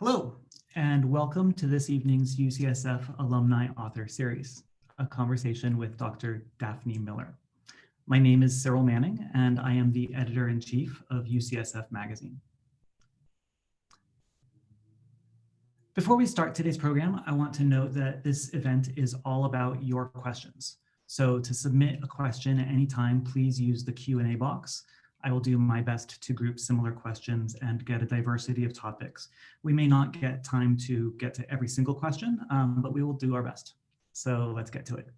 Hello, and welcome to this evening's UCSF Alumni Author Series, a conversation with Dr. Daphne Miller. My name is Cyril Manning, and I am the editor-in-chief of UCSF Magazine. Before we start today's program, I want to note that this event is all about your questions. So to submit a question at any time, please use the Q&A box. I will do my best to group similar questions and get a diversity of topics. We may not get time to get to every single question, but we will do our best. So let's get to it.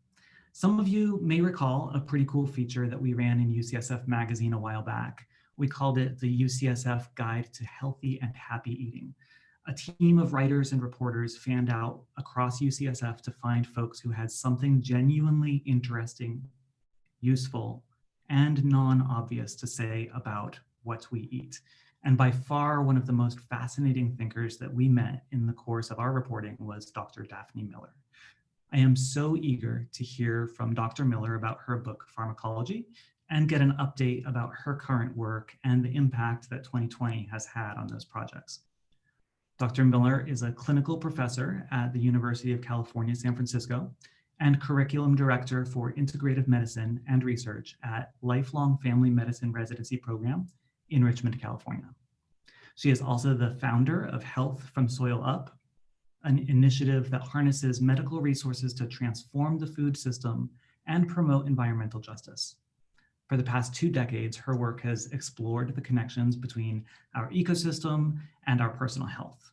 Some of you may recall a pretty cool feature that we ran in UCSF Magazine a while back. We called it the UCSF Guide to Healthy and Happy Eating. A team of writers and reporters fanned out across UCSF to find folks who had something genuinely interesting, useful, and non-obvious to say about what we eat. And by far, one of the most fascinating thinkers that we met in the course of our reporting was Dr. Daphne Miller. I am so eager to hear from Dr. Miller about her book, Pharmacology, and get an update about her current work and the impact that 2020 has had on those projects. Dr. Miller is a clinical professor at the University of California, San Francisco, and curriculum director for integrative medicine and research at Lifelong Family Medicine Residency Program in Richmond, California. She is also the founder of Health from Soil Up, an initiative that harnesses medical resources to transform the food system and promote environmental justice. For the past 2 decades, her work has explored the connections between our ecosystem and our personal health.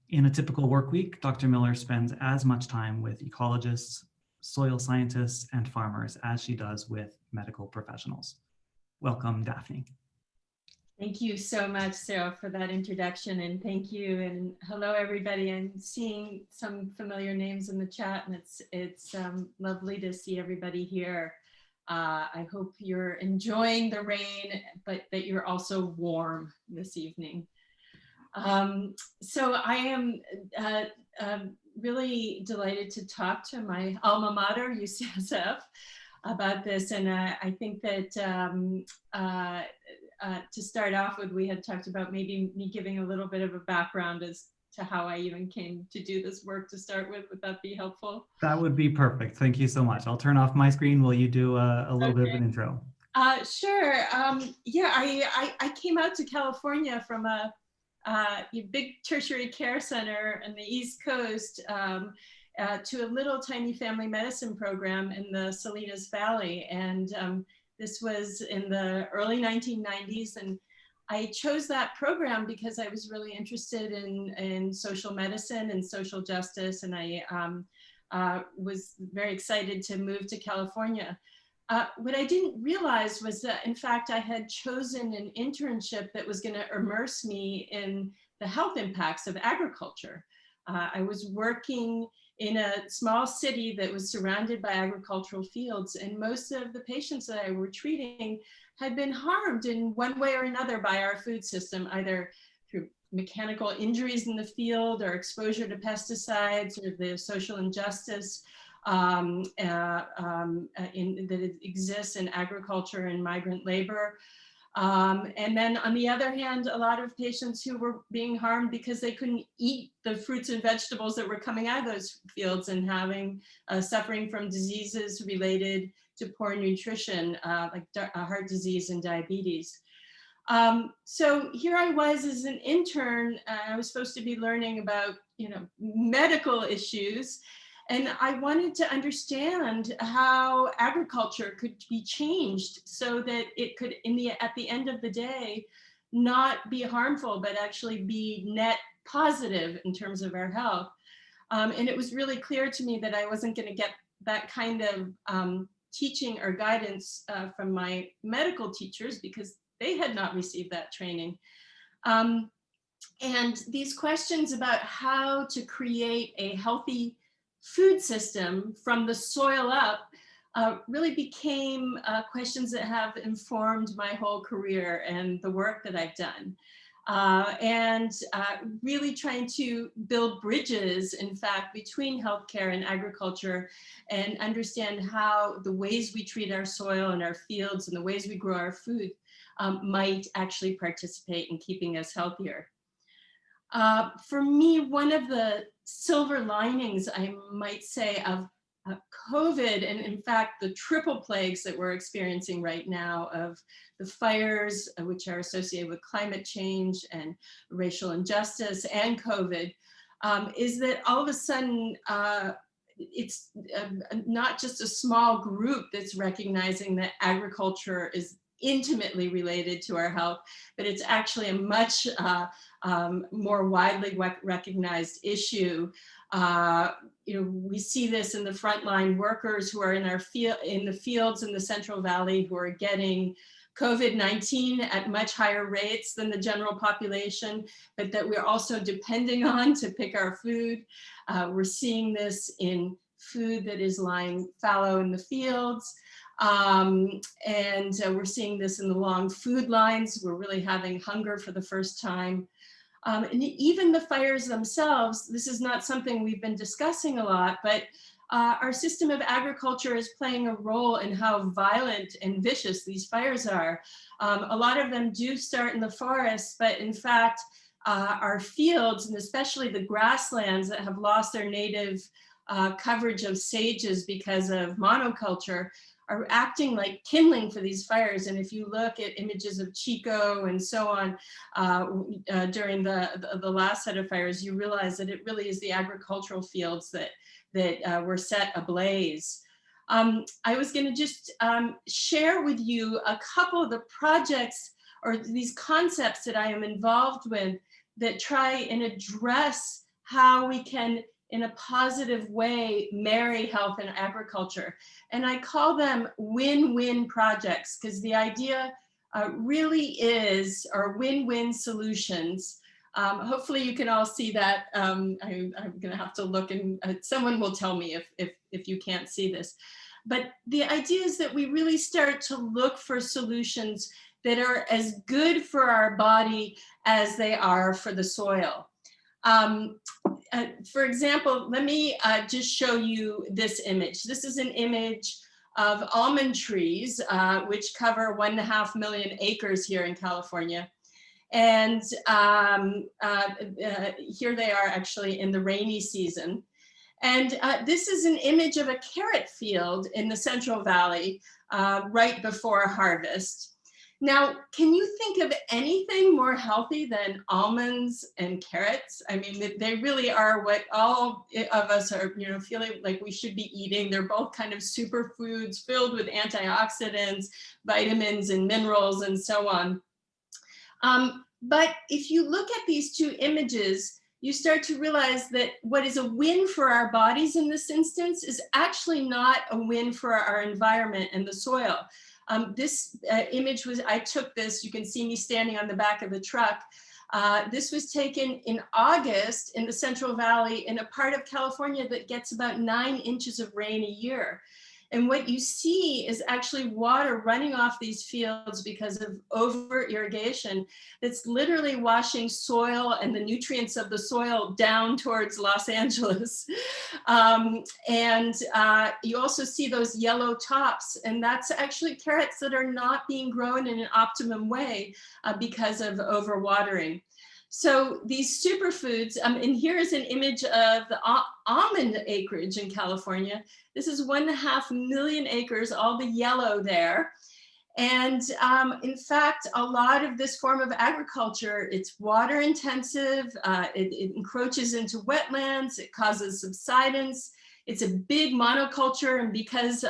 In a typical work week, Dr. Miller spends as much time with ecologists, soil scientists, and farmers as she does with medical professionals. Welcome, Daphne. Thank you so much, Cyril, for that introduction, and thank you, and hello, everybody. I'm seeing some familiar names in the chat, and it's lovely to see everybody here. I hope you're enjoying the rain, but that you're also warm this evening. So I am really delighted to talk to my alma mater, UCSF, about this. And I think that to start off with, we had talked about maybe me giving a little bit of a background as to how I even came to do this work to start with. Would that be helpful? That would be perfect. Thank you so much. I'll turn off my screen while you do a little bit of an intro. Sure. Yeah, I came out to California from a big tertiary care center in the East Coast to a little tiny family medicine program in the Salinas Valley. And this was in the early 1990s. And I chose that program because I was really interested in social medicine and social justice. And I was very excited to move to California. What I didn't realize was that, in fact, I had chosen an internship that was going to immerse me in the health impacts of agriculture. I was working in a small city that was surrounded by agricultural fields, and most of the patients that I were treating had been harmed in one way or another by our food system, either through mechanical injuries in the field or exposure to pesticides or the social injustice that exists in agriculture and migrant labor. And then on the other hand, a lot of patients who were being harmed because they couldn't eat the fruits and vegetables that were coming out of those fields and having suffering from diseases related to poor nutrition, like heart disease and diabetes. So here I was as an intern. I was supposed to be learning about, medical issues. And I wanted to understand how agriculture could be changed so that it could, at the end of the day, not be harmful, but actually be net positive in terms of our health. And it was really clear to me that I wasn't going to get that kind of teaching or guidance from my medical teachers because they had not received that training. And these questions about how to create a healthy food system from the soil up really became questions that have informed my whole career and the work that I've done. And really trying to build bridges, in fact, between healthcare and agriculture and understand how the ways we treat our soil and our fields and the ways we grow our food might actually participate in keeping us healthier. For me, one of the silver linings, I might say, of COVID, and in fact, the triple plagues that we're experiencing right now of the fires, which are associated with climate change and racial injustice and COVID, is that all of a sudden, it's not just a small group that's recognizing that agriculture is intimately related to our health, but it's actually a much more widely recognized issue. We see this in the frontline workers who are in the fields in the Central Valley who are getting COVID-19 at much higher rates than the general population, but that we're also depending on to pick our food. We're seeing this in food that is lying fallow in the fields. And we're seeing this in the long food lines. We're really having hunger for the first time. And even the fires themselves, this is not something we've been discussing a lot, but our system of agriculture is playing a role in how violent and vicious these fires are. A lot of them do start in the forests, but in fact, our fields, and especially the grasslands that have lost their native coverage of sages because of monoculture, are acting like kindling for these fires. And if you look at images of Chico and so on during the last set of fires, you realize that it really is the agricultural fields that were set ablaze. I was going to just share with you a couple of the projects or these concepts that I am involved with that try and address how we can, in a positive way, marry health and agriculture. And I call them win-win projects, because the idea really is, or win-win solutions. Hopefully you can all see that. I'm gonna have to look, and someone will tell me if you can't see this. But the idea is that we really start to look for solutions that are as good for our body as they are for the soil. For example, let me just show you this image. This is an image of almond trees, which cover 1.5 million acres here in California. And here they are actually in the rainy season. And this is an image of a carrot field in the Central Valley right before harvest. Now, can you think of anything more healthy than almonds and carrots? I mean, they really are what all of us are, feeling like we should be eating. They're both kind of superfoods filled with antioxidants, vitamins and minerals and so on. But if you look at these two images, you start to realize that what is a win for our bodies in this instance is actually not a win for our environment and the soil. This image I took this, you can see me standing on the back of the truck. This was taken in August in the Central Valley in a part of California that gets about 9 inches of rain a year. And what you see is actually water running off these fields because of over irrigation that's literally washing soil and the nutrients of the soil down towards Los Angeles. You also see those yellow tops, and that's actually carrots that are not being grown in an optimum way because of overwatering. So these superfoods, and here's an image of the almond acreage in California. This is 1.5 million acres, all the yellow there. And in fact, a lot of this form of agriculture, it's water intensive, it encroaches into wetlands, it causes subsidence. It's a big monoculture, and because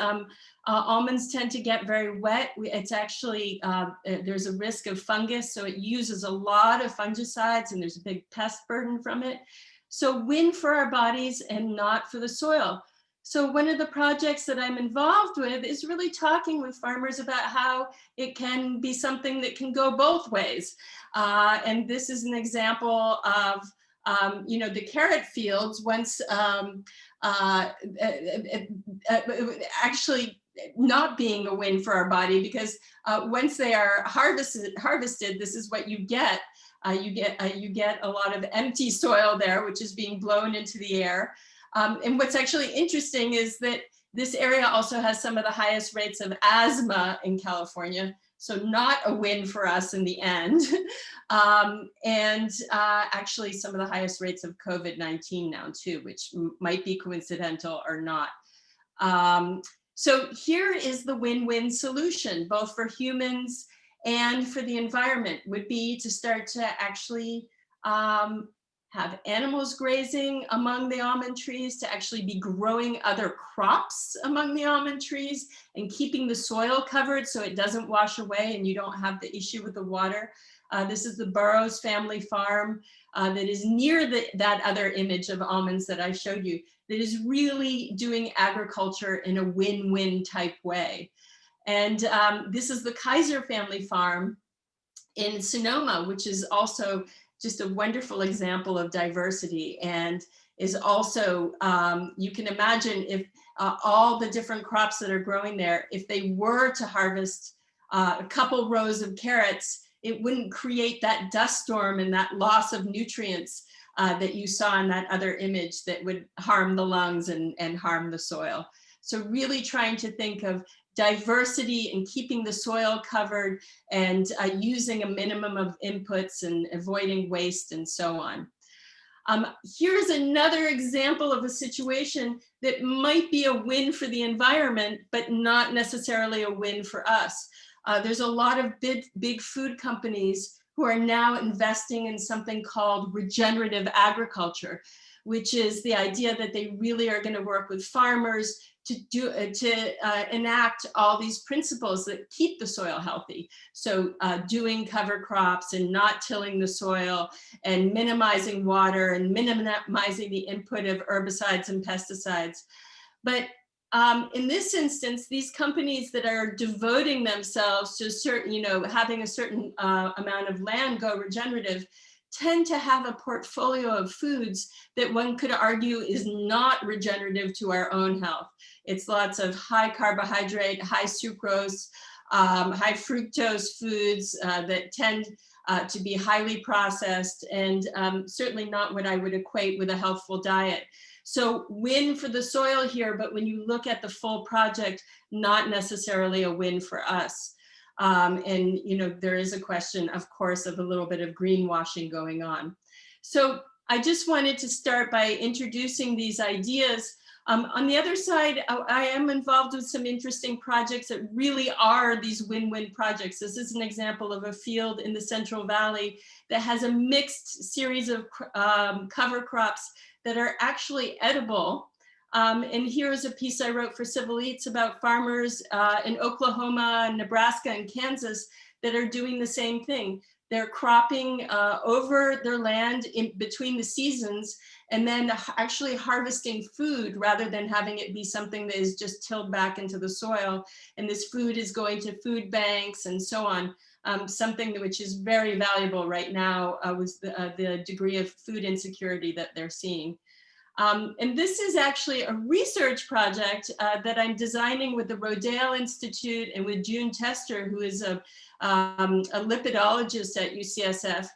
almonds tend to get very wet, it's actually, there's a risk of fungus, so it uses a lot of fungicides and there's a big pest burden from it. So win for our bodies and not for the soil. So one of the projects that I'm involved with is really talking with farmers about how it can be something that can go both ways. And this is an example of the carrot fields once actually not being a win for our body, because once they are harvested, this is what you get. You get a lot of empty soil there, which is being blown into the air. And what's actually interesting is that this area also has some of the highest rates of asthma in California, So not a win for us in the end. Actually some of the highest rates of COVID-19 now too, which might be coincidental or not. So here is the win-win solution, both for humans and for the environment, would be to start to actually have animals grazing among the almond trees, to actually be growing other crops among the almond trees and keeping the soil covered so it doesn't wash away and you don't have the issue with the water. This is the Burroughs family farm that is near that other image of almonds that I showed you, that is really doing agriculture in a win-win type way. And this is the Kaiser family farm in Sonoma, which is also just a wonderful example of diversity, and is also, you can imagine if all the different crops that are growing there, if they were to harvest a couple rows of carrots, it wouldn't create that dust storm and that loss of nutrients that you saw in that other image that would harm the lungs and harm the soil. So really trying to think of diversity and keeping the soil covered and using a minimum of inputs and avoiding waste and so on. Here's another example of a situation that might be a win for the environment, but not necessarily a win for us. There's a lot of big food companies who are now investing in something called regenerative agriculture, which is the idea that they really are going to work with farmers to enact all these principles that keep the soil healthy. So doing cover crops and not tilling the soil and minimizing water and minimizing the input of herbicides and pesticides. But in this instance, these companies that are devoting themselves to certain, having a certain amount of land go regenerative, tend to have a portfolio of foods that one could argue is not regenerative to our own health. It's lots of high carbohydrate, high sucrose, high fructose foods that tend to be highly processed, and certainly not what I would equate with a healthful diet. So win for the soil here, but when you look at the full project, not necessarily a win for us. And there is a question, of course, of a little bit of greenwashing going on. So I just wanted to start by introducing these ideas. On the other side, I am involved with some interesting projects that really are these win-win projects. This is an example of a field in the Central Valley that has a mixed series of cover crops that are actually edible. And here is a piece I wrote for Civil Eats about farmers in Oklahoma, Nebraska, and Kansas that are doing the same thing. They're cropping over their land in between the seasons, and then actually harvesting food rather than having it be something that is just tilled back into the soil. And this food is going to food banks and so on. Something which is very valuable right now with the degree of food insecurity that they're seeing. And this is actually a research project that I'm designing with the Rodale Institute and with June Tester, who is a lipidologist at UCSF,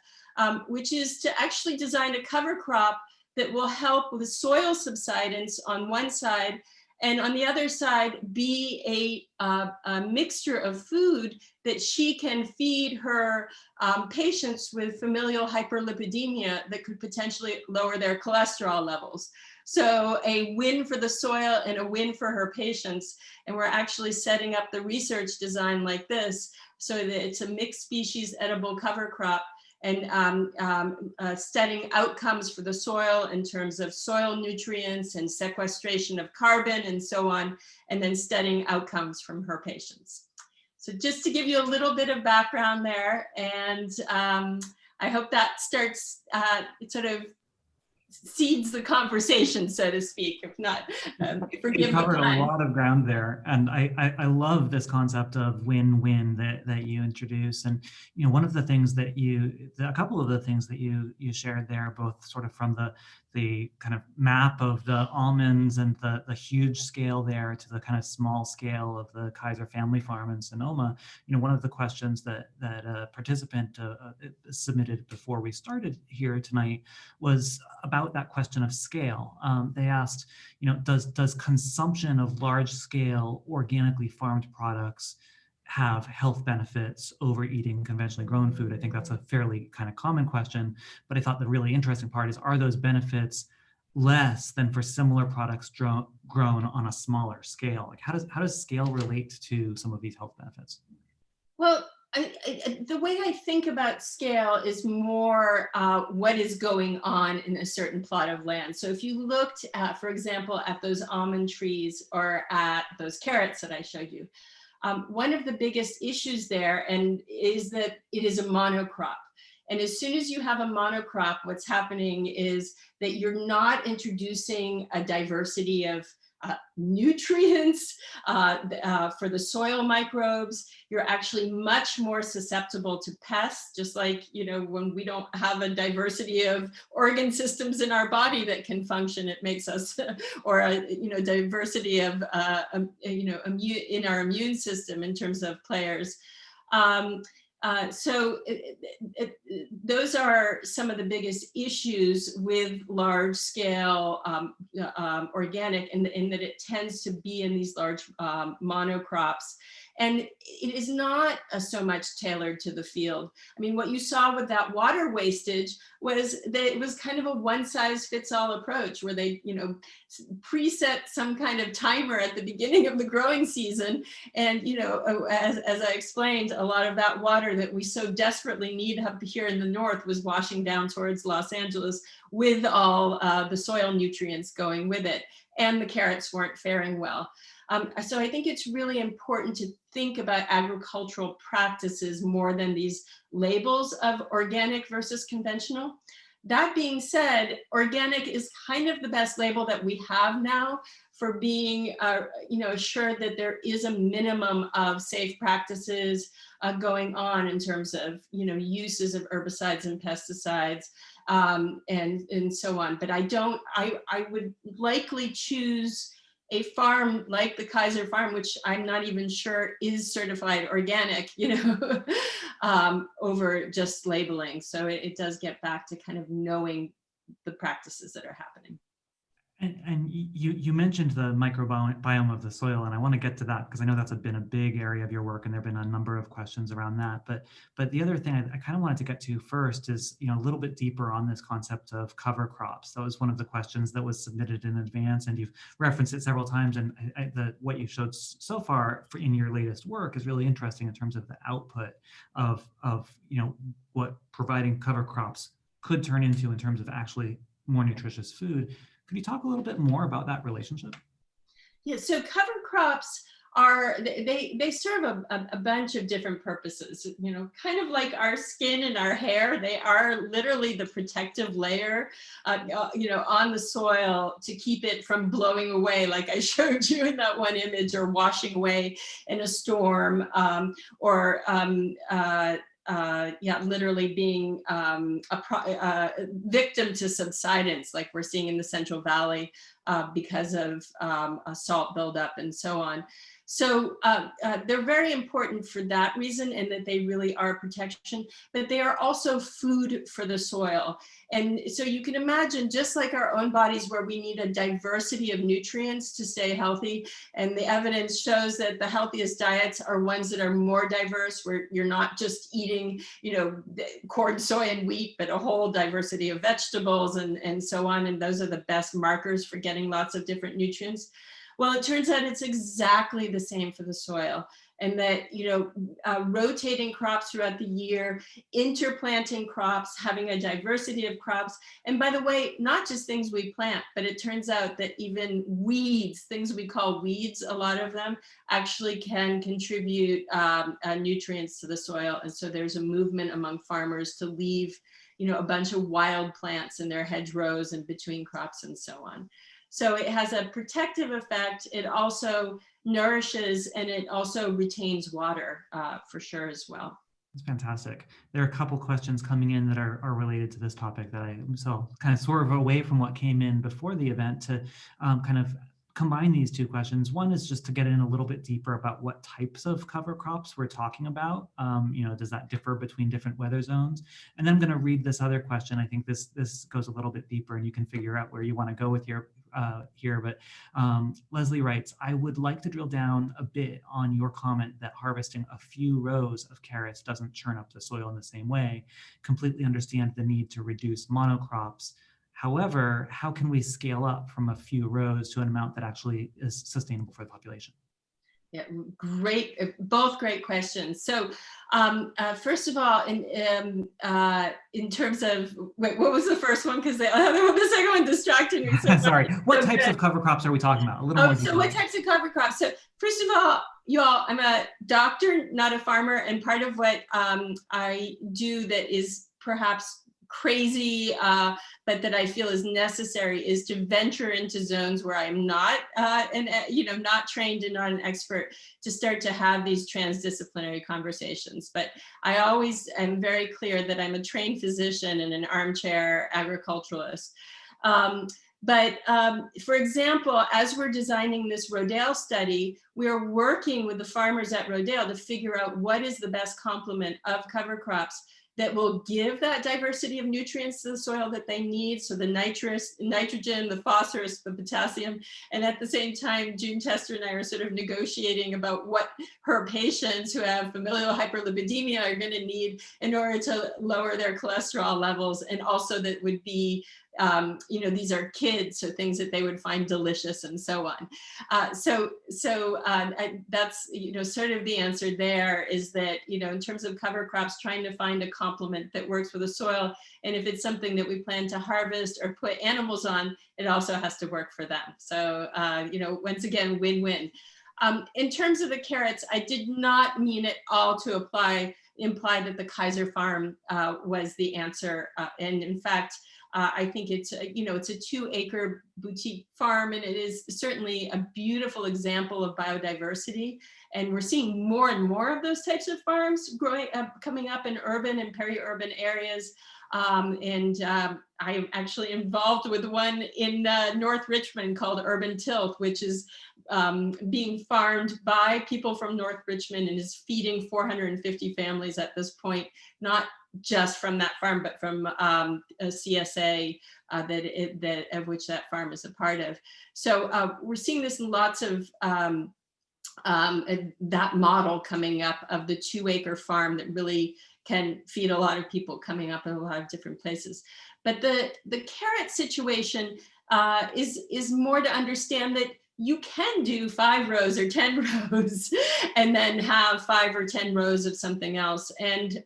which is to actually design a cover crop that will help with soil subsidence on one side, and on the other side be a mixture of food that she can feed her patients with familial hyperlipidemia that could potentially lower their cholesterol levels. So a win for the soil and a win for her patients. And we're actually setting up the research design like this so that it's a mixed species edible cover crop, and studying outcomes for the soil in terms of soil nutrients and sequestration of carbon and so on, and then studying outcomes from her patients. So just to give you a little bit of background there, and I hope that starts sort of seeds the conversation, so to speak. If not, forgive You covered the time. a lot of ground there, and I love this concept of win-win that you introduce. And one of the things that a couple of the things that you shared there, both sort of from the kind of map of the almonds and the huge scale there to the kind of small scale of the Kaiser family farm in Sonoma. One of the questions that a participant submitted before we started here tonight was about that question of scale. They asked, does consumption of large scale organically farmed products have health benefits over eating conventionally grown food? I think that's a fairly kind of common question, but I thought the really interesting part is, are those benefits less than for similar products grown on a smaller scale? Like how does scale relate to some of these health benefits? Well, the way I think about scale is more what is going on in a certain plot of land. So if you looked at, for example, at those almond trees or at those carrots that I showed you, one of the biggest issues there is that it is a monocrop. And as soon as you have a monocrop, what's happening is that you're not introducing a diversity of nutrients for the soil microbes. You're actually much more susceptible to pests, just like, when we don't have a diversity of organ systems in our body that can function, it makes us, or a diversity of in our immune system in terms of players. So those are some of the biggest issues with large scale organic, in that it tends to be in these large monocrops. And it is not so much tailored to the field. I mean, what you saw with that water wastage was that it was kind of a one size fits all approach, where they, preset some kind of timer at the beginning of the growing season. And, as I explained, a lot of that water that we so desperately need up here in the north was washing down towards Los Angeles with all the soil nutrients going with it. And the carrots weren't faring well. So I think it's really important to think about agricultural practices more than these labels of organic versus conventional. That being said, organic is kind of the best label that we have now for being assured that there is a minimum of safe practices going on in terms of uses of herbicides and pesticides and so on. But I would likely choose a farm like the Kaiser farm, which I'm not even sure is certified organic, over just labeling. So it does get back to kind of knowing the practices that are happening. And you mentioned the microbiome of the soil, and I want to get to that because I know that's been a big area of your work, and there have been a number of questions around that. But the other thing I kind of wanted to get to first is a little bit deeper on this concept of cover crops. That was one of the questions that was submitted in advance, and you've referenced it several times. And what you showed so far in your latest work is really interesting in terms of the output of what providing cover crops could turn into in terms of actually more nutritious food. Could you talk a little bit more about that relationship? Yeah, so cover crops they serve a bunch of different purposes, kind of like our skin and our hair. They are literally the protective layer, on the soil to keep it from blowing away, like I showed you in that one image, or washing away in a storm, or literally being a victim to subsidence, like we're seeing in the Central Valley because of a salt buildup and so on. So they're very important for that reason, and that they really are protection, but they are also food for the soil. And so you can imagine, just like our own bodies, where we need a diversity of nutrients to stay healthy. And the evidence shows that the healthiest diets are ones that are more diverse, where you're not just eating, corn, soy, and wheat, but a whole diversity of vegetables and so on. And those are the best markers for getting lots of different nutrients. Well, it turns out it's exactly the same for the soil, and that, rotating crops throughout the year, interplanting crops, having a diversity of crops. And by the way, not just things we plant, but it turns out that even weeds, things we call weeds, a lot of them actually can contribute nutrients to the soil. And so there's a movement among farmers to leave, a bunch of wild plants in their hedgerows and between crops and so on. So it has a protective effect. It also nourishes, and it also retains water for sure as well. That's fantastic. There are a couple questions coming in that are related to this topic that so kind of swerve away from what came in before the event to kind of combine these two questions. One is just to get in a little bit deeper about what types of cover crops we're talking about. Does that differ between different weather zones? And then I'm going to read this other question. I think this goes a little bit deeper, and you can figure out where you want to go with your here. But Leslie writes, I would like to drill down a bit on your comment that harvesting a few rows of carrots doesn't churn up the soil in the same way. Completely understand the need to reduce monocrops. However, how can we scale up from a few rows to an amount that actually is sustainable for the population? Yeah, great, both great questions. So first of all, in terms of, wait, what was the first one? Because the second one distracted me. So sorry, what types of cover crops are we talking about? A little more detail. So what types of cover crops? So first of all, y'all, I'm a doctor, not a farmer. And part of what I do that is perhaps crazy, but that I feel is necessary, is to venture into zones where I'm not, not trained and not an expert, to start to have these transdisciplinary conversations. But I always am very clear that I'm a trained physician and an armchair agriculturalist. For example, as we're designing this Rodale study, we are working with the farmers at Rodale to figure out what is the best complement of cover crops that will give that diversity of nutrients to the soil that they need. So the nitrogen, the phosphorus, the potassium, and at the same time, June Tester and I are sort of negotiating about what her patients who have familial hyperlipidemia are going to need in order to lower their cholesterol levels, and also that would be these are kids, so things that they would find delicious and so on. That's, sort of the answer there, is that, in terms of cover crops, trying to find a complement that works for the soil. And if it's something that we plan to harvest or put animals on, it also has to work for them. So, once again, win-win. In terms of the carrots, I did not mean at all to imply that the Kaiser farm was the answer. And in fact, I think it's a 2-acre boutique farm, and it is certainly a beautiful example of biodiversity. And we're seeing more and more of those types of farms coming up in urban and peri-urban areas. I'm actually involved with one in North Richmond called Urban Tilth, which is being farmed by people from North Richmond and is feeding 450 families at this point, not just from that farm, but from a CSA of which that farm is a part of. So we're seeing this in lots of that model coming up of the 2-acre farm that really can feed a lot of people coming up in a lot of different places. But the carrot situation is more to understand that you can do 5 rows or 10 rows and then have 5 or 10 rows of something else. And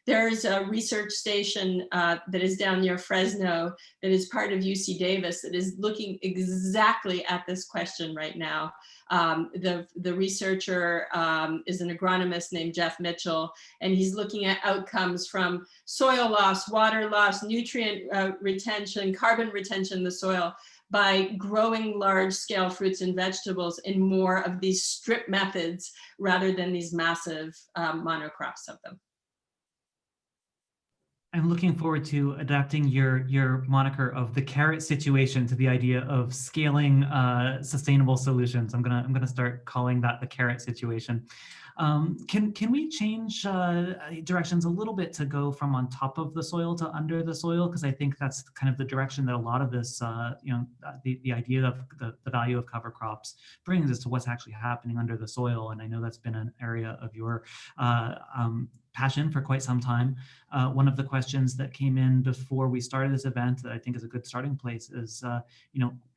there's a research station that is down near Fresno that is part of UC Davis that is looking exactly at this question right now. The researcher is an agronomist named Jeff Mitchell, and he's looking at outcomes from soil loss, water loss, nutrient retention, carbon retention in the soil, by growing large-scale fruits and vegetables in more of these strip methods rather than these massive monocrops of them. I'm looking forward to adapting your moniker of the carrot situation to the idea of scaling sustainable solutions. I'm gonna start calling that the carrot situation. Can we change directions a little bit to go from on top of the soil to under the soil? Because I think that's kind of the direction that a lot of this, the idea of the value of cover crops brings as to what's actually happening under the soil. And I know that's been an area of your passion for quite some time. One of the questions that came in before we started this event that I think is a good starting place is,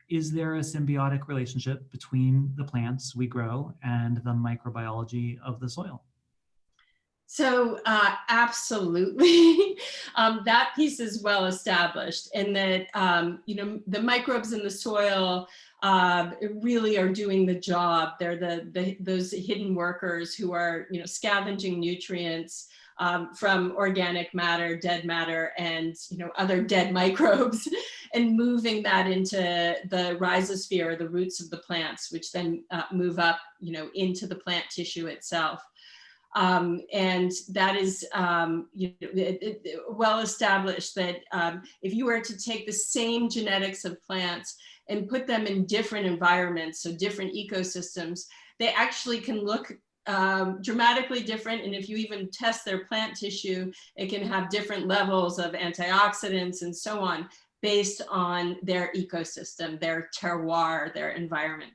is there a symbiotic relationship between the plants we grow and the microbiology of the soil? So absolutely, that piece is well established, and that the microbes in the soil really are doing the job. They're those hidden workers who are scavenging nutrients from organic matter, dead matter, and other dead microbes, and moving that into the rhizosphere, the roots of the plants, which then move up into the plant tissue itself. And that is well established that if you were to take the same genetics of plants and put them in different environments, so different ecosystems, they actually can look dramatically different. And if you even test their plant tissue, it can have different levels of antioxidants and so on based on their ecosystem, their terroir, their environment.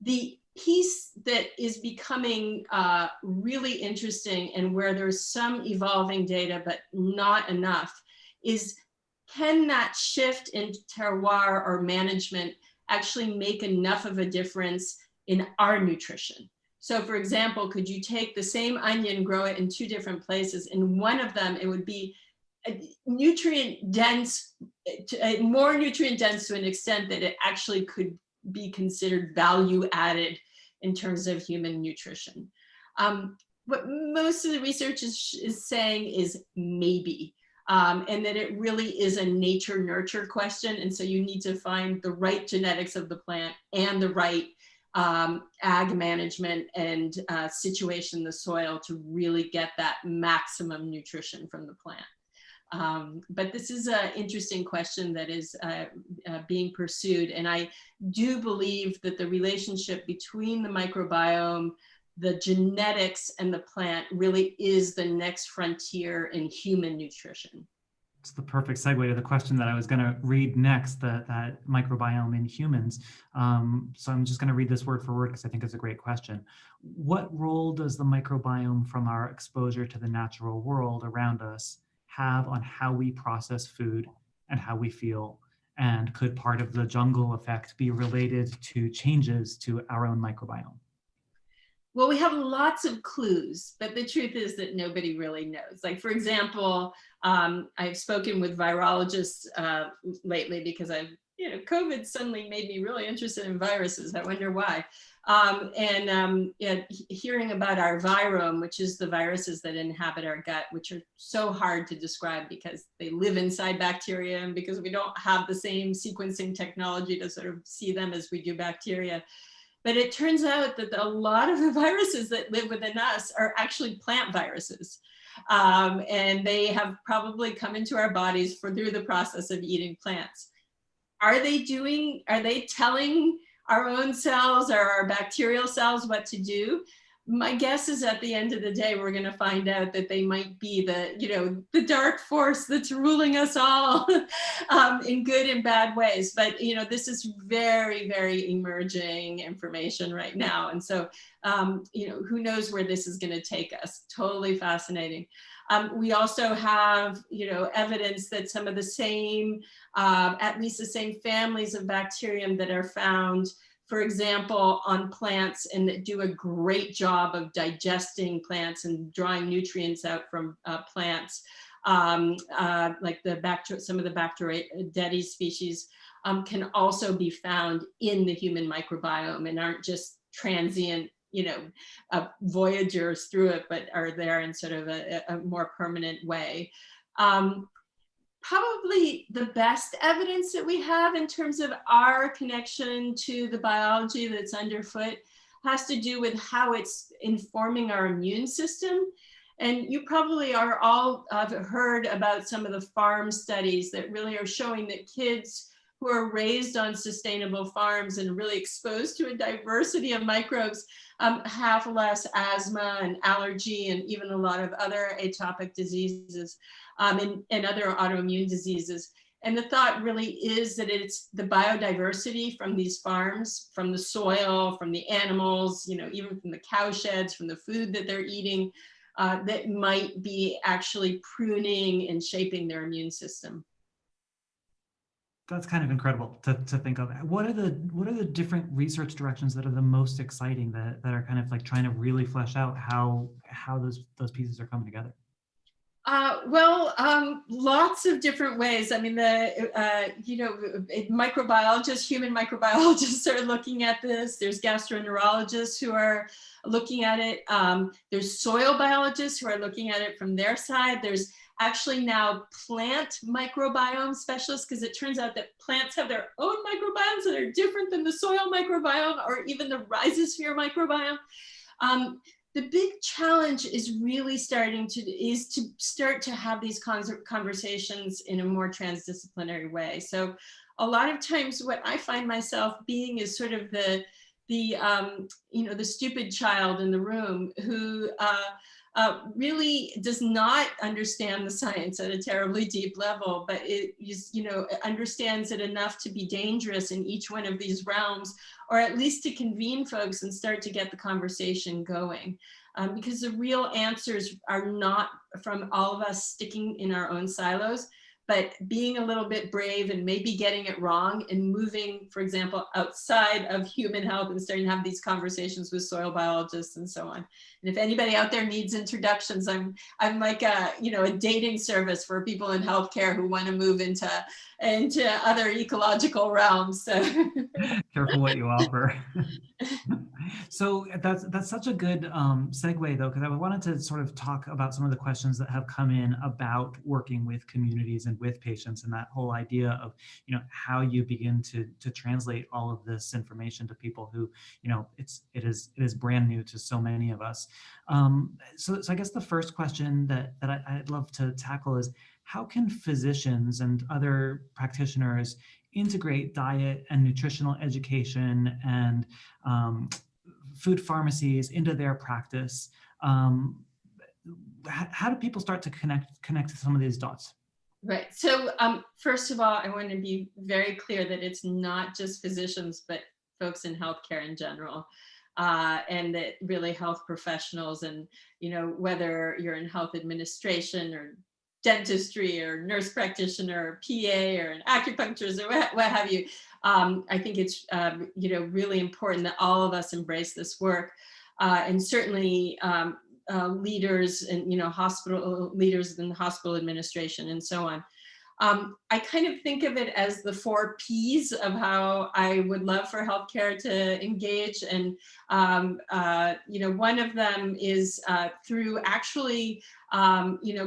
The piece that is becoming really interesting and where there's some evolving data, but not enough, is can that shift in terroir or management actually make enough of a difference in our nutrition? So for example, could you take the same onion, grow it in 2 different places? In one of them, it would be nutrient dense, more nutrient dense to an extent that it actually could be considered value added in terms of human nutrition. What most of the research is saying is maybe, and that it really is a nature nurture question. And so you need to find the right genetics of the plant and the right ag management and situation in the soil to really get that maximum nutrition from the plant. But this is an interesting question that is being pursued. And I do believe that the relationship between the microbiome, the genetics, and the plant really is the next frontier in human nutrition. It's the perfect segue to the question that I was going to read next, that microbiome in humans. So I'm just going to read this word for word because I think it's a great question. What role does the microbiome from our exposure to the natural world around us have on how we process food and how we feel? And could part of the jungle effect be related to changes to our own microbiome? Well, we have lots of clues, but the truth is that nobody really knows. Like, for example, I've spoken with virologists lately because COVID suddenly made me really interested in viruses. I wonder why. Hearing about our virome, which is the viruses that inhabit our gut, which are so hard to describe because they live inside bacteria and because we don't have the same sequencing technology to sort of see them as we do bacteria. But it turns out that a lot of the viruses that live within us are actually plant viruses. And they have probably come into our bodies through the process of eating plants. Are they telling our own cells or our bacterial cells what to do? My guess is at the end of the day, we're going to find out that they might be the dark force that's ruling us all in good and bad ways. But, this is very, very emerging information right now. And so, who knows where this is going to take us? Totally fascinating. We also have, evidence that some of the same, at least the same families of bacterium that are found, for example, on plants and that do a great job of digesting plants and drawing nutrients out from plants, like some of the Bacteroidetes species can also be found in the human microbiome and aren't just transient, voyagers through it, but are there in sort of a more permanent way. Probably the best evidence that we have in terms of our connection to the biology that's underfoot has to do with how it's informing our immune system. And you probably are all have heard about some of the farm studies that really are showing that kids who are raised on sustainable farms and really exposed to a diversity of microbes have less asthma and allergy and even a lot of other atopic diseases and other autoimmune diseases. And the thought really is that it's the biodiversity from these farms, from the soil, from the animals, even from the cow sheds, from the food that they're eating, that might be actually pruning and shaping their immune system. That's kind of incredible to think of. What are the different research directions that are the most exciting that are kind of like trying to really flesh out how those pieces are coming together? Lots of different ways. I mean, microbiologists, human microbiologists are looking at this. There's gastroenterologists who are looking at it. There's soil biologists who are looking at it from their side. There's actually now plant microbiome specialists, because it turns out that plants have their own microbiomes that are different than the soil microbiome or even the rhizosphere microbiome. the big challenge is really to start to have these conversations in a more transdisciplinary way. So a lot of times what I find myself being is sort of the stupid child in the room who really does not understand the science at a terribly deep level, but it is, understands it enough to be dangerous in each one of these realms, or at least to convene folks and start to get the conversation going. Because the real answers are not from all of us sticking in our own silos, but being a little bit brave and maybe getting it wrong and moving, for example, outside of human health and starting to have these conversations with soil biologists and so on. And if anybody out there needs introductions, I'm like a dating service for people in healthcare who want to move into other ecological realms. So careful what you offer. So that's such a good segue, though, because I wanted to sort of talk about some of the questions that have come in about working with communities and with patients, and that whole idea of how you begin to translate all of this information to people who it is brand new to so many of us. So I guess the first question that I'd love to tackle is, how can physicians and other practitioners integrate diet and nutritional education and food pharmacies into their practice? How do people start to connect some of these dots? Right. So first of all, I want to be very clear that it's not just physicians, but folks in healthcare in general. And that really health professionals, and whether you're in health administration or dentistry or nurse practitioner or PA or an acupuncturist or what have you, I think it's really important that all of us embrace this work, and certainly leaders and hospital leaders in the hospital administration and so on. I kind of think of it as the 4 Ps of how I would love for healthcare to engage. And, one of them is through actually,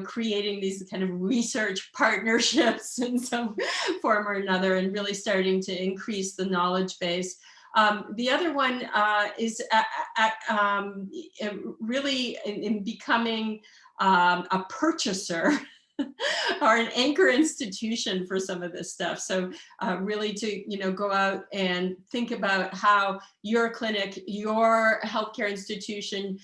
creating these kind of research partnerships in some form or another, and really starting to increase the knowledge base. The other one is really in becoming a purchaser or an anchor institution for some of this stuff. So really to go out and think about how your clinic, your healthcare institution,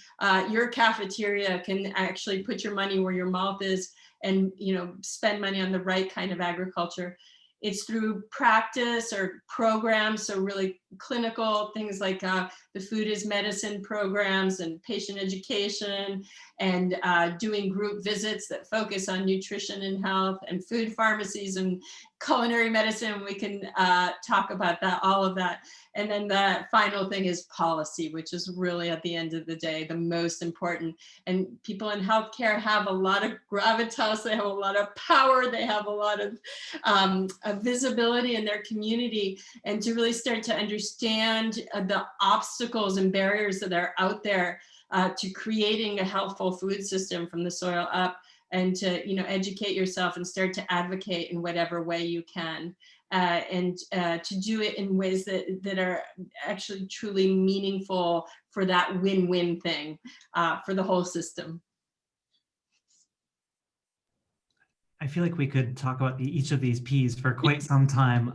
your cafeteria can actually put your money where your mouth is, and spend money on the right kind of agriculture. It's through practice or programs, so really clinical things like the food is medicine programs and patient education, and doing group visits that focus on nutrition and health, and food pharmacies and culinary medicine. We can talk about that, all of that. And then the final thing is policy, which is really at the end of the day, the most important. And people in healthcare have a lot of gravitas, they have a lot of power, they have a lot of visibility in their community, and to really start to understand the obstacles and barriers that are out there to creating a healthful food system from the soil up, and to educate yourself and start to advocate in whatever way you can, and to do it in ways that are actually truly meaningful for that win-win thing for the whole system. I feel like we could talk about each of these Ps for quite some time.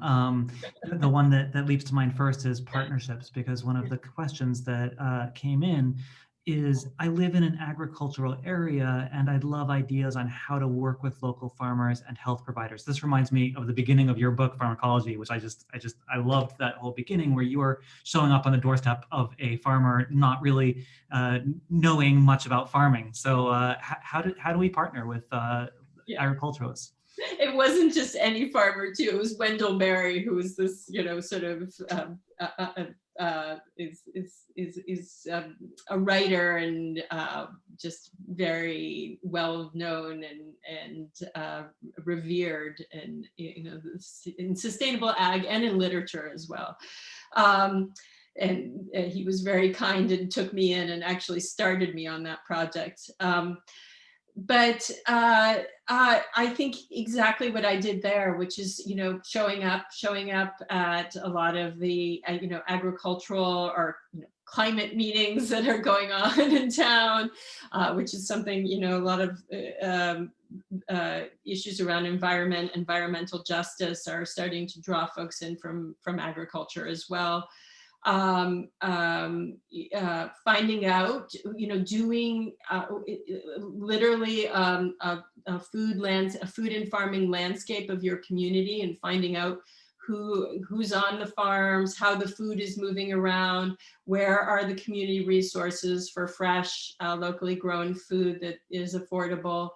The one that leaps to mind first is partnerships, because one of the questions that came in is, I live in an agricultural area and I'd love ideas on how to work with local farmers and health providers. This reminds me of the beginning of your book, Pharmacology, which I loved that whole beginning where you were showing up on the doorstep of a farmer, not really knowing much about farming. So how do we partner with agriculturalists? It wasn't just any farmer too. It was Wendell Berry, who was this, sort of is a writer and just very well known and revered, and in sustainable ag and in literature as well. And he was very kind and took me in and actually started me on that project. But I think exactly what I did there, which is, showing up at a lot of the, agricultural or climate meetings that are going on in town, which is something, you know, a lot of issues around environmental justice are starting to draw folks in from agriculture as well. Finding out, you know, doing literally a food and farming landscape of your community, and finding out who's on the farms, how the food is moving around, where are the community resources for fresh, locally grown food that is affordable.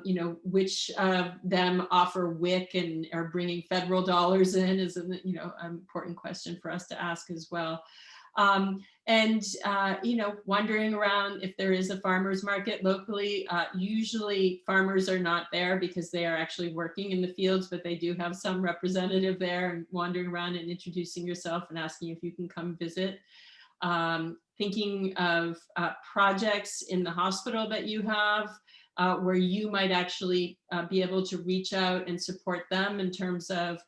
You know, which of them offer WIC and are bringing federal dollars in is, you know, an important question for us to ask as well. You know, wandering around if there is a farmer's market locally. Usually farmers are not there because they are actually working in the fields, but they do have some representative there, and wandering around and introducing yourself and asking if you can come visit. Thinking of projects in the hospital that you have, where you might actually be able to reach out and support them in terms of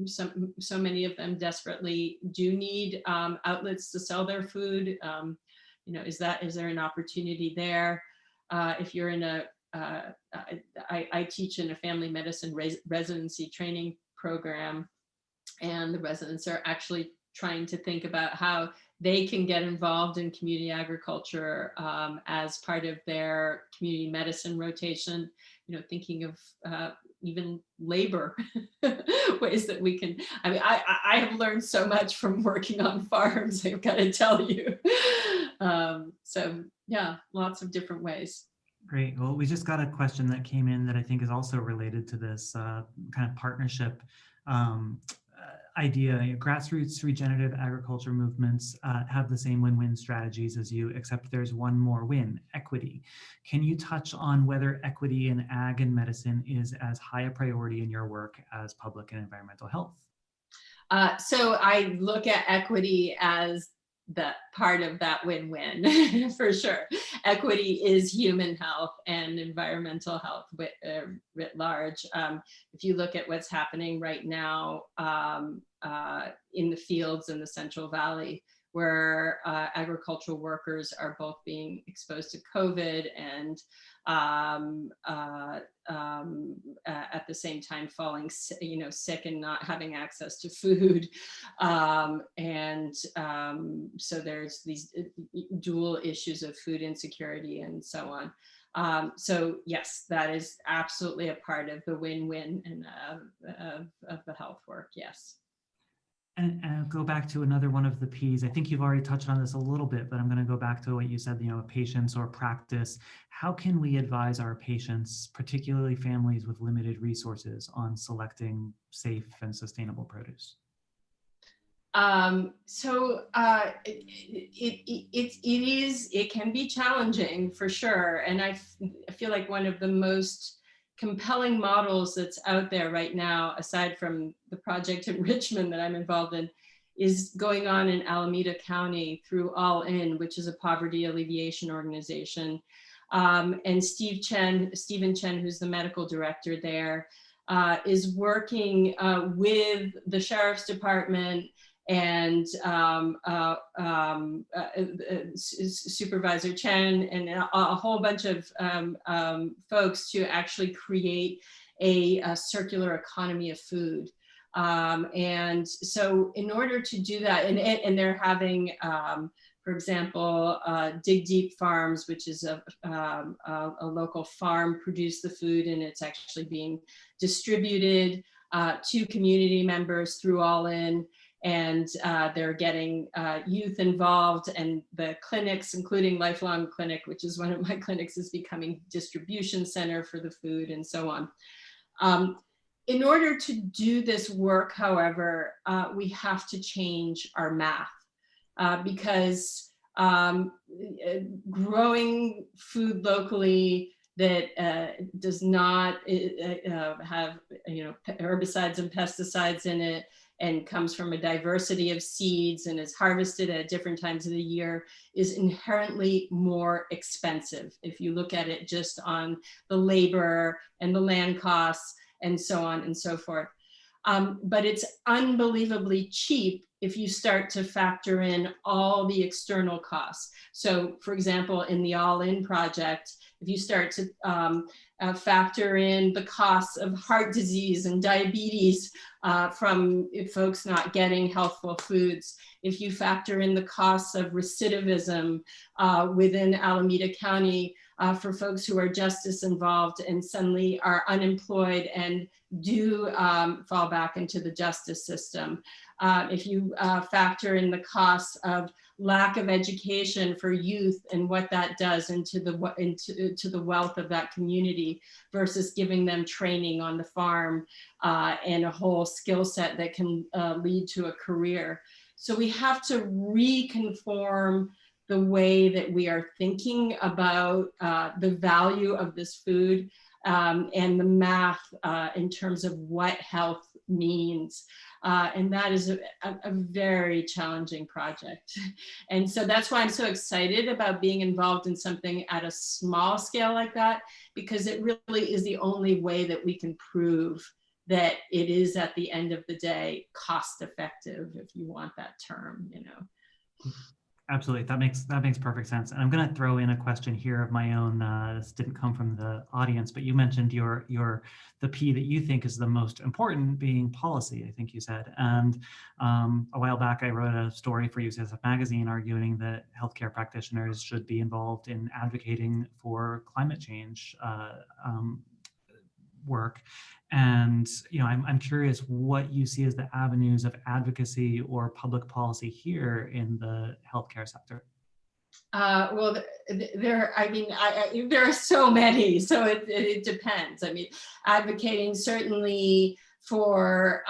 so many of them desperately do need outlets to sell their food. You know, is there an opportunity there? If you're in I teach in a family medicine residency training program, and the residents are actually trying to think about how they can get involved in community agriculture as part of their community medicine rotation, you know, thinking of even labor ways that we can, I mean, I have learned so much from working on farms, I've got to tell you. So yeah, lots of different ways. Great. Well, we just got a question that came in that I think is also related to this kind of partnership idea. Grassroots regenerative agriculture movements have the same win-win strategies as you, except there's one more win: equity. Can you touch on whether equity in ag and medicine is as high a priority in your work as public and environmental health? So I look at equity as the part of that win-win for sure. Equity is human health and environmental health writ large. If you look at what's happening right now in the fields in the Central Valley, where agricultural workers are both being exposed to COVID and at the same time falling, you know, sick and not having access to food. So there's these dual issues of food insecurity and so on. So yes, that is absolutely a part of the win-win and of the health work, yes. And I'll go back to another one of the P's. I think you've already touched on this a little bit, but I'm going to go back to what you said, you know, patients or practice. How can we advise our patients, particularly families with limited resources, on selecting safe and sustainable produce? It can be challenging for sure. And I feel like one of the most compelling models that's out there right now, aside from the project in Richmond that I'm involved in, is going on in Alameda County through All In, which is a poverty alleviation organization. And Stephen Chen, who's the medical director there, is working with the Sheriff's Department and Supervisor Chen and a whole bunch of folks to actually create a circular economy of food. And so in order to do that, and they're having, for example, Dig Deep Farms, which is a local farm, produce the food, and it's actually being distributed to community members through All In. And they're getting youth involved, and the clinics, including Lifelong Clinic, which is one of my clinics, is becoming distribution center for the food and so on. In order to do this work, however, we have to change our math because growing food locally that does not have, you know, herbicides and pesticides in it, and comes from a diversity of seeds and is harvested at different times of the year, is inherently more expensive if you look at it just on the labor and the land costs and so on and so forth. but it's unbelievably cheap if you start to factor in all the external costs. So for example, in the All-In project, if you start to factor in the costs of heart disease and diabetes from folks not getting healthful foods, if you factor in the costs of recidivism within Alameda County for folks who are justice involved and suddenly are unemployed and do fall back into the justice system. If you factor in the costs of lack of education for youth and what that does into the wealth of that community versus giving them training on the farm and a whole skill set that can lead to a career. So we have to reconform the way that we are thinking about the value of this food and the math in terms of what health means. And that is a very challenging project. And so that's why I'm so excited about being involved in something at a small scale like that, because it really is the only way that we can prove that it is at the end of the day cost effective, if you want that term, you know. Absolutely, that makes perfect sense. And I'm going to throw in a question here of my own. This didn't come from the audience, but you mentioned the P that you think is the most important being policy, I think you said. And a while back, I wrote a story for UCSF Magazine arguing that healthcare practitioners should be involved in advocating for climate change work. And I'm curious what you see as the avenues of advocacy or public policy here in the healthcare sector. Well, there are so many, so it depends. I mean, advocating certainly for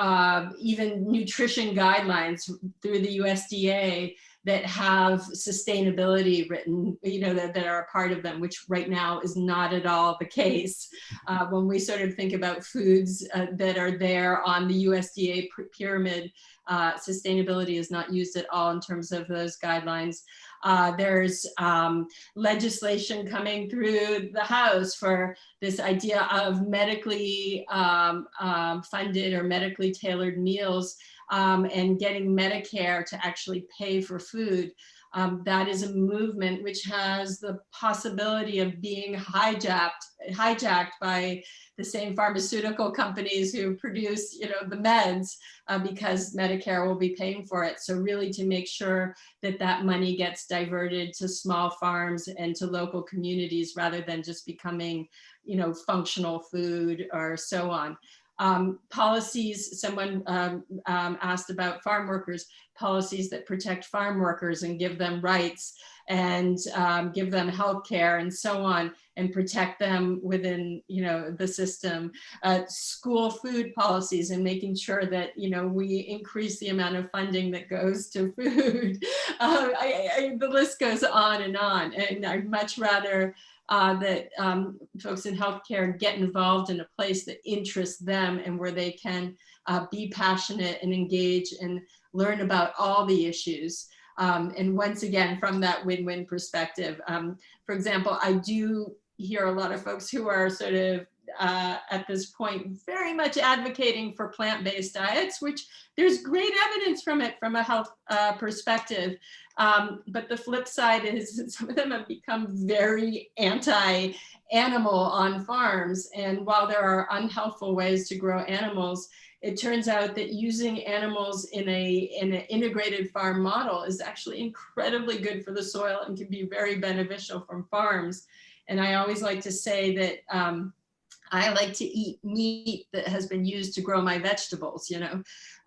even nutrition guidelines through the USDA that have sustainability written, that are a part of them, which right now is not at all the case. When we sort of think about foods that are there on the USDA pyramid, sustainability is not used at all in terms of those guidelines. There's legislation coming through the House for this idea of medically funded or medically tailored meals and getting Medicare to actually pay for food. That is a movement which has the possibility of being hijacked by the same pharmaceutical companies who produce, the meds, because Medicare will be paying for it. So really to make sure that that money gets diverted to small farms and to local communities rather than just becoming, functional food or so on. Policies, someone asked about farm workers, policies that protect farm workers and give them rights and give them health care and so on, and protect them within, the system. School food policies and making sure that, we increase the amount of funding that goes to food. The list goes on, and I'd much rather that folks in healthcare get involved in a place that interests them and where they can be passionate and engage and learn about all the issues. And once again, from that win-win perspective. For example, I do hear a lot of folks who are sort of at this point very much advocating for plant-based diets, which there's great evidence from it from a health perspective. But the flip side is some of them have become very anti-animal on farms. And while there are unhealthful ways to grow animals, it turns out that using animals in an integrated farm model is actually incredibly good for the soil and can be very beneficial from farms. And I always like to say that I like to eat meat that has been used to grow my vegetables,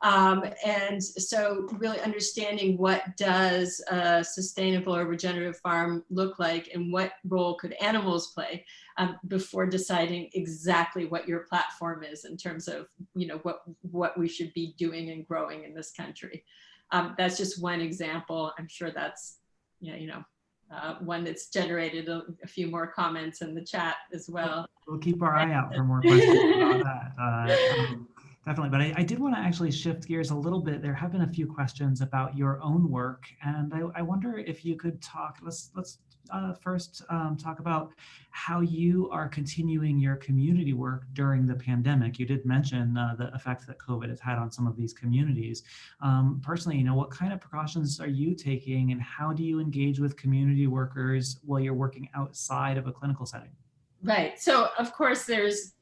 and so really understanding what does a sustainable or regenerative farm look like and what role could animals play before deciding exactly what your platform is in terms of, what we should be doing and growing in this country. That's just one example. I'm sure that's, one that's generated a few more comments in the chat as well. We'll keep our eye out for more questions about that. Definitely, but I did want to actually shift gears a little bit. There have been a few questions about your own work, and I wonder if you could talk. Let's first talk about how you are continuing your community work during the pandemic. You did mention the effect that COVID has had on some of these communities. Personally, what kind of precautions are you taking, and how do you engage with community workers while you're working outside of a clinical setting? Right. So of course there's,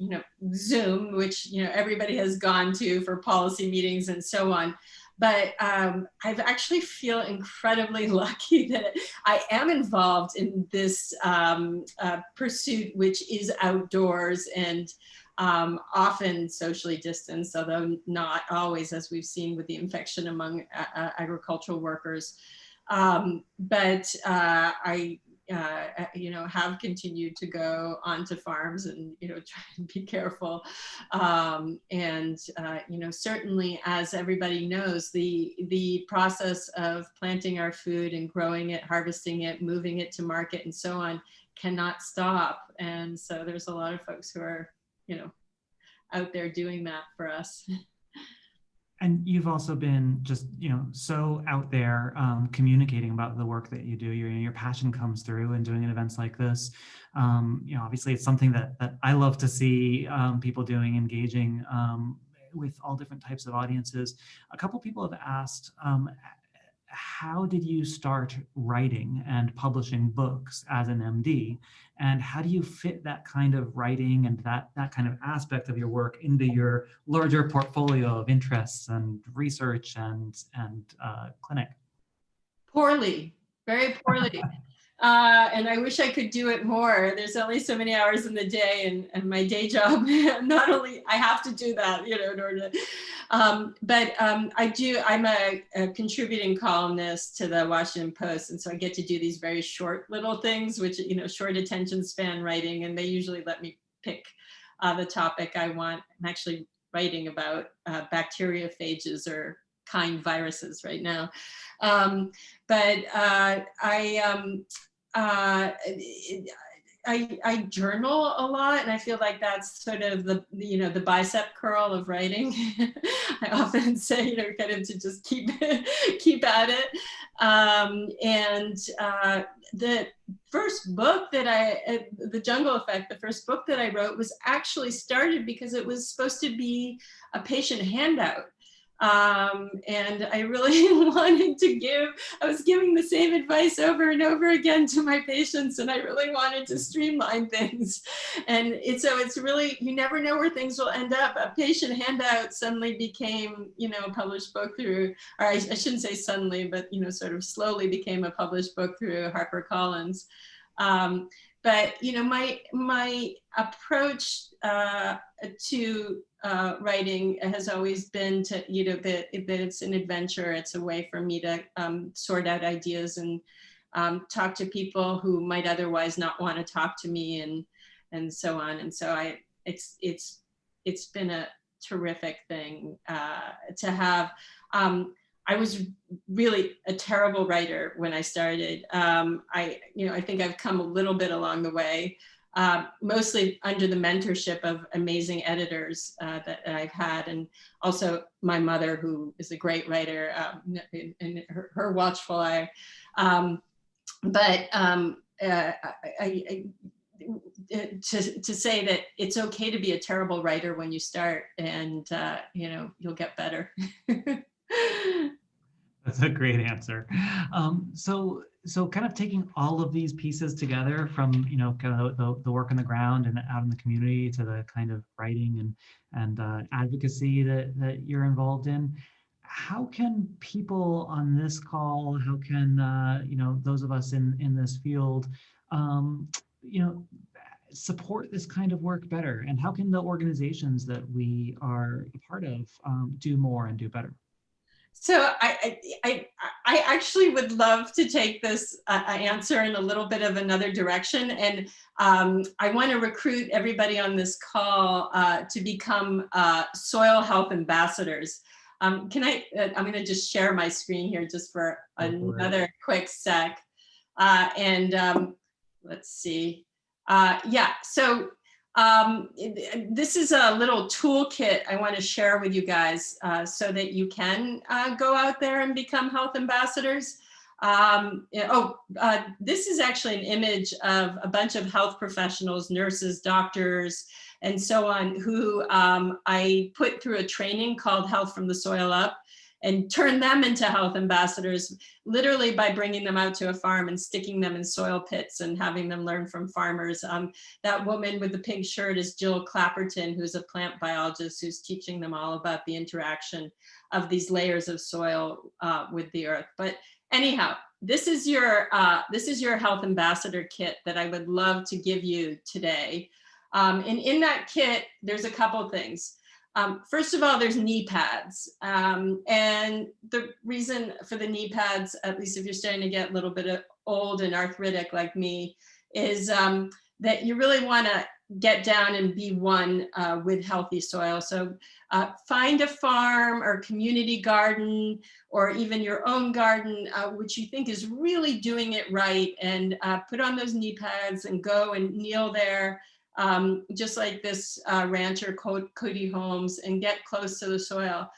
Zoom, which, everybody has gone to for policy meetings and so on. But I actually feel incredibly lucky that I am involved in this pursuit, which is outdoors and often socially distanced, although not always, as we've seen with the infection among agricultural workers. But I have continued to go onto farms and, try and be careful. Certainly, as everybody knows, the process of planting our food and growing it, harvesting it, moving it to market and so on cannot stop. And so there's a lot of folks who are, out there doing that for us. And you've also been just, so out there communicating about the work that you do. Your passion comes through in doing events like this. Obviously it's something that I love to see people doing, engaging with all different types of audiences. A couple people have asked, how did you start writing and publishing books as an MD? And how do you fit that kind of writing and that kind of aspect of your work into your larger portfolio of interests and research and clinic? Poorly, very poorly. And I wish I could do it more. There's only so many hours in the day, and my day job, not only I have to do that, in order to, I'm a contributing columnist to the Washington Post. And so I get to do these very short little things, which, short attention span writing, and they usually let me pick the topic I want. I'm actually writing about bacteriophages or kind viruses right now. I journal a lot, and I feel like that's sort of the bicep curl of writing. I often say, kind of to just keep at it. The first book that The Jungle Effect, the first book that I wrote was actually started because it was supposed to be a patient handout. And I really wanted to I was giving the same advice over and over again to my patients, and I really wanted to streamline things. And it's really, you never know where things will end up. A patient handout suddenly became, a published book through, or I shouldn't say suddenly, but, sort of slowly became a published book through HarperCollins. But my approach to writing has always been to that it's an adventure. It's a way for me to sort out ideas and talk to people who might otherwise not want to talk to me, and so on. And so it's been a terrific thing to have. I was really a terrible writer when I started. I think I've come a little bit along the way, mostly under the mentorship of amazing editors that I've had, and also my mother, who is a great writer, and her watchful eye. To say that it's okay to be a terrible writer when you start, and you'll get better. That's a great answer. So kind of taking all of these pieces together from, kind of the work on the ground and out in the community to the kind of writing and advocacy that you're involved in, how can people on this call, how can, those of us in this field, support this kind of work better? And how can the organizations that we are a part of do more and do better? So I actually would love to take this answer in a little bit of another direction. And I want to recruit everybody on this call to become soil health ambassadors. I'm going to just share my screen here just for another quick sec. Let's see. So This is a little toolkit I want to share with you guys so that you can go out there and become health ambassadors. This is actually an image of a bunch of health professionals, nurses, doctors, and so on, who I put through a training called Health from the Soil Up, and turn them into health ambassadors, literally by bringing them out to a farm and sticking them in soil pits and having them learn from farmers. That woman with the pink shirt is Jill Clapperton, who's a plant biologist who's teaching them all about the interaction of these layers of soil with the earth. But anyhow, this is your health ambassador kit that I would love to give you today. And in that kit, there's a couple things. First of all, there's knee pads. And the reason for the knee pads, at least if you're starting to get a little bit old and arthritic like me, is that you really want to get down and be one with healthy soil. So find a farm or community garden, or even your own garden, which you think is really doing it right, and put on those knee pads and go and kneel there. Just like this rancher, Cody Holmes, and get close to the soil.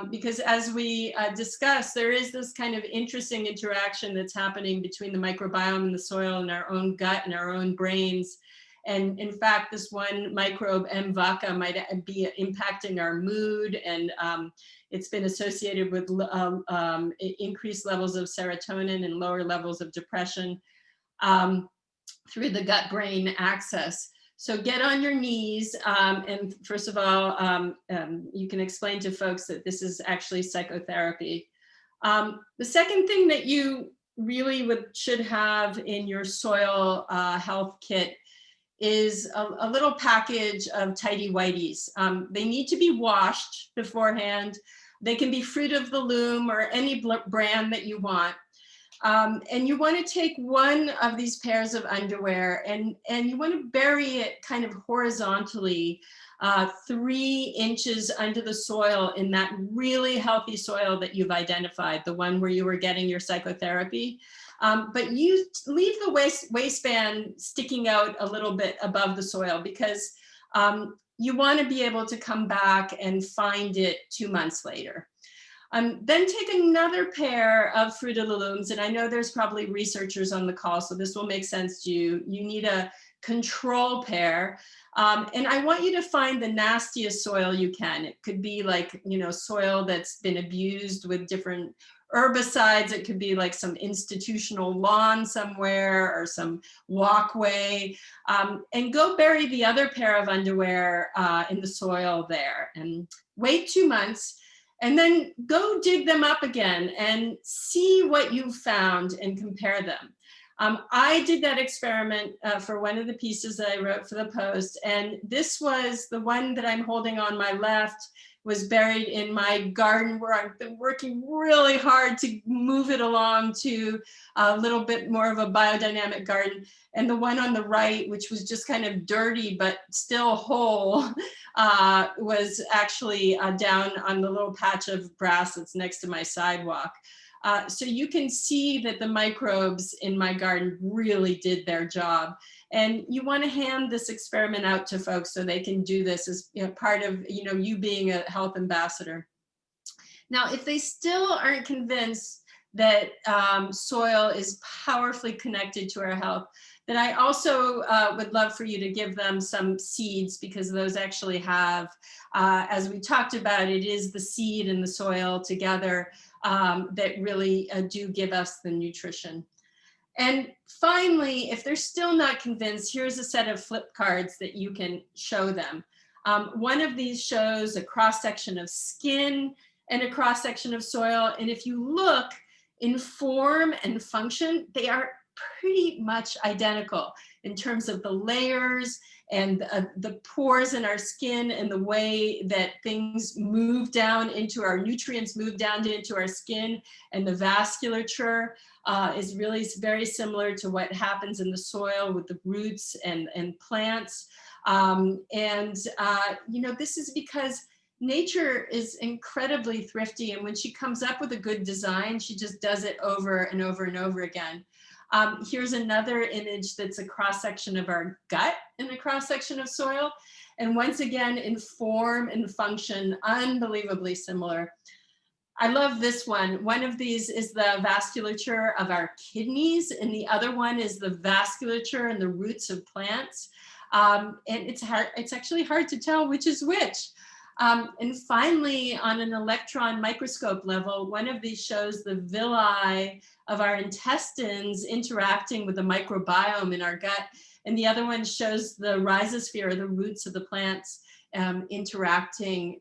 Because as we discussed, there is this kind of interesting interaction that's happening between the microbiome and the soil and our own gut and our own brains. And in fact, this one microbe, M. vacca, might be impacting our mood, and it's been associated with increased levels of serotonin and lower levels of depression through the gut-brain axis. So get on your knees, and first of all, you can explain to folks that this is actually psychotherapy. The second thing that you really should have in your soil health kit is a little package of tidy whities. They need to be washed beforehand. They can be Fruit of the Loom or any brand that you want. And you want to take one of these pairs of underwear and you want to bury it kind of horizontally 3 inches under the soil in that really healthy soil that you've identified, the one where you were getting your psychotherapy. But you leave the waistband sticking out a little bit above the soil, because you want to be able to come back and find it 2 months later. Then take another pair of Fruit of the Looms, and I know there's probably researchers on the call, so this will make sense to you. You need a control pair, and I want you to find the nastiest soil you can. It could be like, soil that's been abused with different herbicides. It could be like some institutional lawn somewhere or some walkway, and go bury the other pair of underwear in the soil there and wait 2 months. And then go dig them up again and see what you found and compare them. I did that experiment for one of the pieces that I wrote for the Post, and this was the one that I'm holding on my left, was buried in my garden, where I've been working really hard to move it along to a little bit more of a biodynamic garden. And the one on the right, which was just kind of dirty but still whole, was actually down on the little patch of grass that's next to my sidewalk. So you can see that the microbes in my garden really did their job. And you want to hand this experiment out to folks so they can do this as part of you being a health ambassador. Now, if they still aren't convinced that soil is powerfully connected to our health, then I also would love for you to give them some seeds, because those actually have, as we talked about, it is the seed and the soil together that really do give us the nutrition. And finally, if they're still not convinced, here's a set of flip cards that you can show them. One of these shows a cross-section of skin and a cross-section of soil. And if you look in form and function, they are pretty much identical in terms of the layers and the pores in our skin, and the way that things move down into our nutrients, move down into our skin, and the vasculature is really very similar to what happens in the soil with the roots and plants. This is because nature is incredibly thrifty, and when she comes up with a good design, she just does it over and over and over again. Here's another image that's a cross-section of our gut in the cross-section of soil. And once again, in form and function, unbelievably similar. I love this one. One of these is the vasculature of our kidneys, and the other one is the vasculature and the roots of plants. And it's actually hard to tell which is which. And finally, on an electron microscope level, one of these shows the villi of our intestines interacting with the microbiome in our gut, and the other one shows the rhizosphere, the roots of the plants, interacting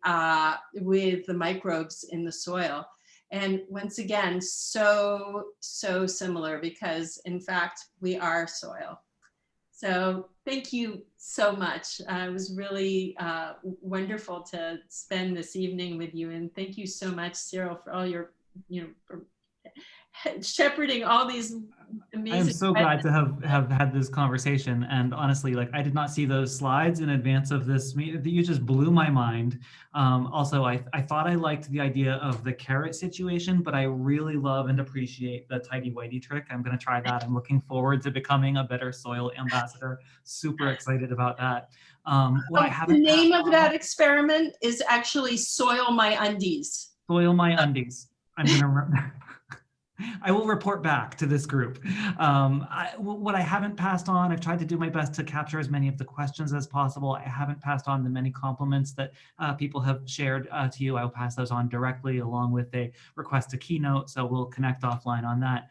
with the microbes in the soil. And once again, so similar, because in fact, we are soil. So thank you so much. It was really wonderful to spend this evening with you. And thank you so much, Cyril, for all your, for shepherding all these amazing. I am so glad to have had this conversation. And honestly, like, I did not see those slides in advance of this meeting. You just blew my mind. Also, I thought I liked the idea of the carrot situation, but I really love and appreciate the tidy whitey trick. I'm going to try that. I'm looking forward to becoming a better soil ambassador. Super excited about that. The name of that experiment is actually Soil My Undies. Soil My Undies. I'm going to remember. I will report back to this group. What I haven't passed on, I've tried to do my best to capture as many of the questions as possible. I haven't passed on the many compliments that people have shared to you. I will pass those on directly along with a request to keynote. So we'll connect offline on that.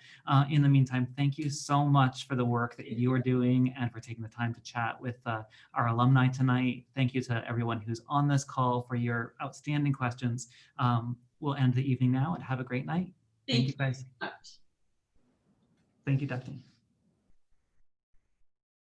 In the meantime, thank you so much for the work that you are doing and for taking the time to chat with our alumni tonight. Thank you to everyone who's on this call for your outstanding questions. We'll end the evening now and have a great night. Thank you guys. Thank you so much. Thank you, Daphne.